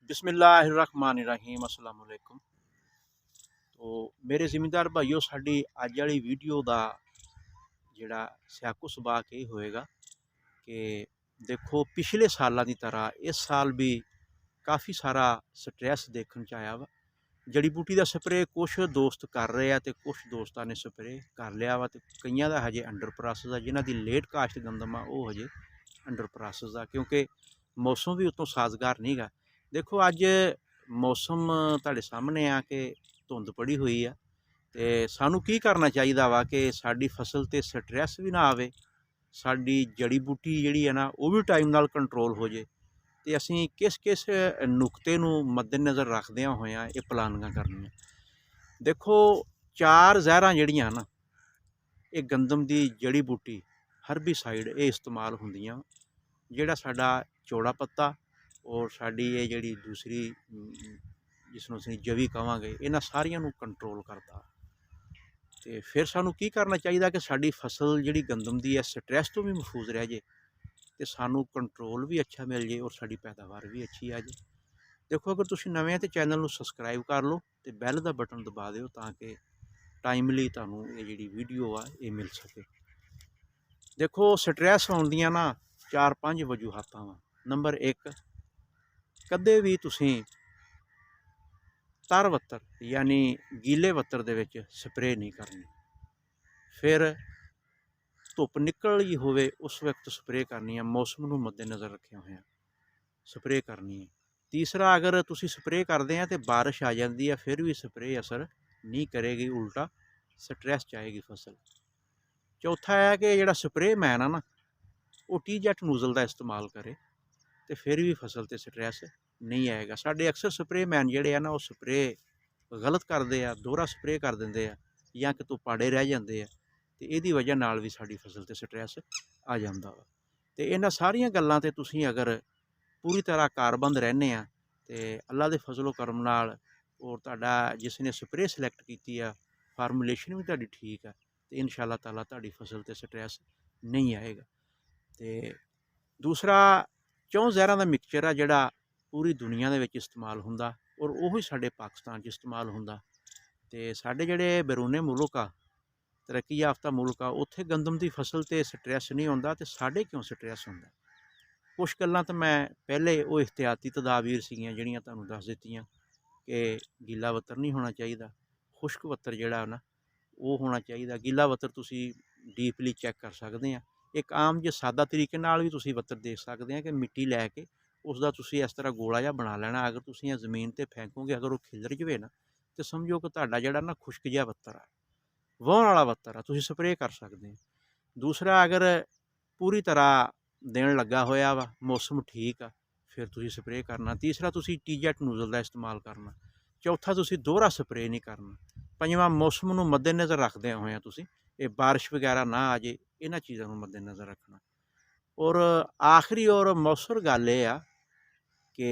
बिस्मिल्लाहिर्रहमानिर्रहीम अस्सलाम वालेकुम। तो मेरे ज़िमीदार भाईओ साडी अज वाली वीडियो का जिहड़ा सियाको सबाक ये होएगा कि देखो पिछले सालों की तरह इस साल भी काफ़ी सारा स्ट्रैस देखने च आया वा। जड़ी बूटी का स्प्रे कुछ दोस्त कर रहे हैं तो कुछ दोस्तों ने स्प्रे कर लिया वा, तो कईयां दा हजे अंडर प्रोसैस आ, जिन्हां दी लेट कास्ट गंदम आ वो हजे अंडर प्रोसैस आ, क्योंकि मौसम भी उतों साजगार नहीं गा। देखो अज मौसम तुहाडे सामने आ कि धुंध पड़ी हुई आ, ते सानू की करना चाहिए वा कि साडी फसल ते स्ट्रैस भी ना आवे, साडी जड़ी बूटी जिहड़ी है ना वो भी टाइम नाल कंट्रोल हो जाए। तो असीं किस किस नुकते नूं मद्देनज़र रखदियां होइयां ये प्लानिंगां करनियां। देखो चार जहरां जिहड़ियां ना ये गंदम दी जड़ी बूटी हरबीसाइड ये इस्तेमाल हुंदियां, जिहड़ा साडा चौड़ा पत्ता और साडी ये जिहड़ी दूसरी जिसनूं असीं जवी कहांगे इन्हां सारियां नूं कंट्रोल करदा। ते फिर सानू की करना चाहिए कि साडी फसल जिहड़ी गंदम दी है स्ट्रैस तो भी महफूज रह जाए, तो सानू कंट्रोल भी अच्छा मिल जाए और साडी पैदावार भी अच्छी आ जाए। देखो अगर तुसीं नवें हैं तो चैनल नूं सबसक्राइब कर लो तो बैल का बटन दबा दिओ ताकि टाइमली तुहानूं ये जिहड़ी वीडियो आ ये मिल सके। देखो स्ट्रैस आउण दियां ना 4-5 वजूहातां वा। नंबर एक, कदे भी तुसीं तर वत्तर यानी गीले वत्तर दे विच स्प्रे नहीं करनी। फिर धुप निकली होवे उस वक्त स्प्रे करनी है, मौसम नूं मद्देनज़र रखे हुए स्प्रे करनी है। तीसरा, अगर तुसीं स्प्रे करते हैं तो बारिश आ जाती है फिर भी स्प्रे असर नहीं करेगी, उल्टा स्ट्रैस च आएगी फसल। चौथा है कि जिहड़ा स्प्रे मैन है ना वो टी-जेट नूजल का इस्तेमाल करे तो फिर भी फसल ते स्ट्रैस नहीं आएगा। साडे अक्सर स्प्रे मैन जिहड़े आ ना वो स्प्रे गलत करते हैं, दोहरा स्प्रे कर देंगे या कितों पाड़े रह जाते हैं, तो इहदी वजह नाल भी साडी फसल ते स्ट्रैस आ जांदा वा। ते इन्हां सारियां गल्लां ते तुसीं अगर पूरी तरह कारबंद रहने आ तो अल्लाह के फजलो करम नाल और तुहाडा जिसने स्प्रे सिलैक्ट की है फार्मूलेशन भी तुहाडी ठीक है, तो इंशाअल्लाह ताला तुहाडी फसल ते स्ट्रैस नहीं आएगा। तो दूसरा, चौं जहरां दा मिक्सचर आ जिहड़ा पूरी दुनिया दे विच इस्तेमाल हुंदा और उही साडे पाकिस्तान च इस्तेमाल हुंदा। ते साडे जिहड़े बैरूने मुल्क आ, तरक्की याफ्ता मुल्क आ, उत्थे गंदम दी फसल ते स्ट्रैस नहीं हुंदा, ते साडे क्यों स्ट्रैस हुंदा? कुछ गल्लां तो मैं पहले वो एहतियाती तदाबीर सीगियां जिहड़ियां तुहानूं दस दित्तियां कि गीला वत्तर नहीं होना चाहिए, खुश्क वत्तर जिहड़ा ना वो होना चाहिए। गीला वत्तर तुसीं डीपली चैक कर सकते हैं। एक आम जे सादा तरीके नाल भी तुसीं वत्तर देख सकते हैं कि मिट्टी लैके उसका तुसीं इस तरह गोला जिहा बना लेना। अगर तुसीं इह जमीन ते फेंकोगे, अगर वो खिलर जावे ना तो समझो कि तुहाडा जिहड़ा ना खुश्क जिहा वत्तर आ, वाहण वाला वत्तर आ, तुसीं स्प्रे कर सकते हैं। दूसरा, अगर पूरी तरह दिन लगा होया वा, मौसम ठीक आ, फिर तुसीं स्प्रे करना। तीसरा, तुसीं टी-जेट नूजल का इस्तेमाल करना। चौथा, तुसीं दोहरा स्प्रे नहीं करना। पंजवां, मौसम नूं मद्देनज़र रखदे होए तुसीं ये बारिश वगैरह ना आ जाए, इन्हां चीज़ों नूं मद्देनज़र रखना। और आखिरी और मौसर गल ये आ कि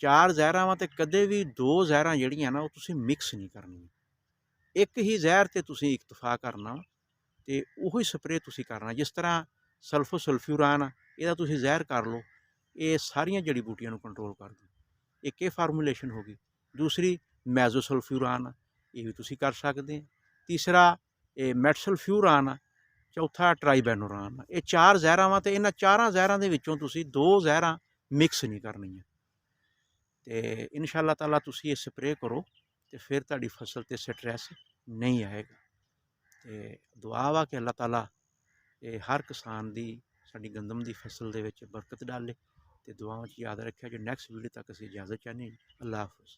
चार जहरां वा ते कदे भी दो जहरां जिहड़ियां ना वो तुसीं मिक्स नहीं करनियां। एक ही जहर ते तुसीं इक्तफा करना ते उही स्प्रे तुसीं करना। जिस तरह सल्फोसल्फ्यूरान आ, इहदा तुसीं जहर कर लो, ये सारियां जड़ी बूटियां नूं कंट्रोल कर दो। एक ये फार्मूलेशन होगी। दूसरी मैजोसल्फ्यूरान आ, ये भी तुसीं कर सकते हैं। तीसरा ये मेटसल्फ्यूरान आ। चौथा ट्राईबैनोरान आ। ये चार जहरां वा ते इन्हां चारां जहरां दे विचों तुसीं दो जहरां मिक्स नहीं करनियां। ते इंशाअल्लाह ताला तुसीं ये स्प्रे करो तो फिर तुहाडी फसल ते स्ट्रैस नहीं आएगा। ते दुआ वा कि अल्लाह ताला ये हर किसान दी साडी गंदम दी फसल दे विच बरकत डाले। ते दुआवां च याद रखिया जो नैक्सट वीडियो तक असीं इजाज़त चाहने। अल्लाह हाफिज़।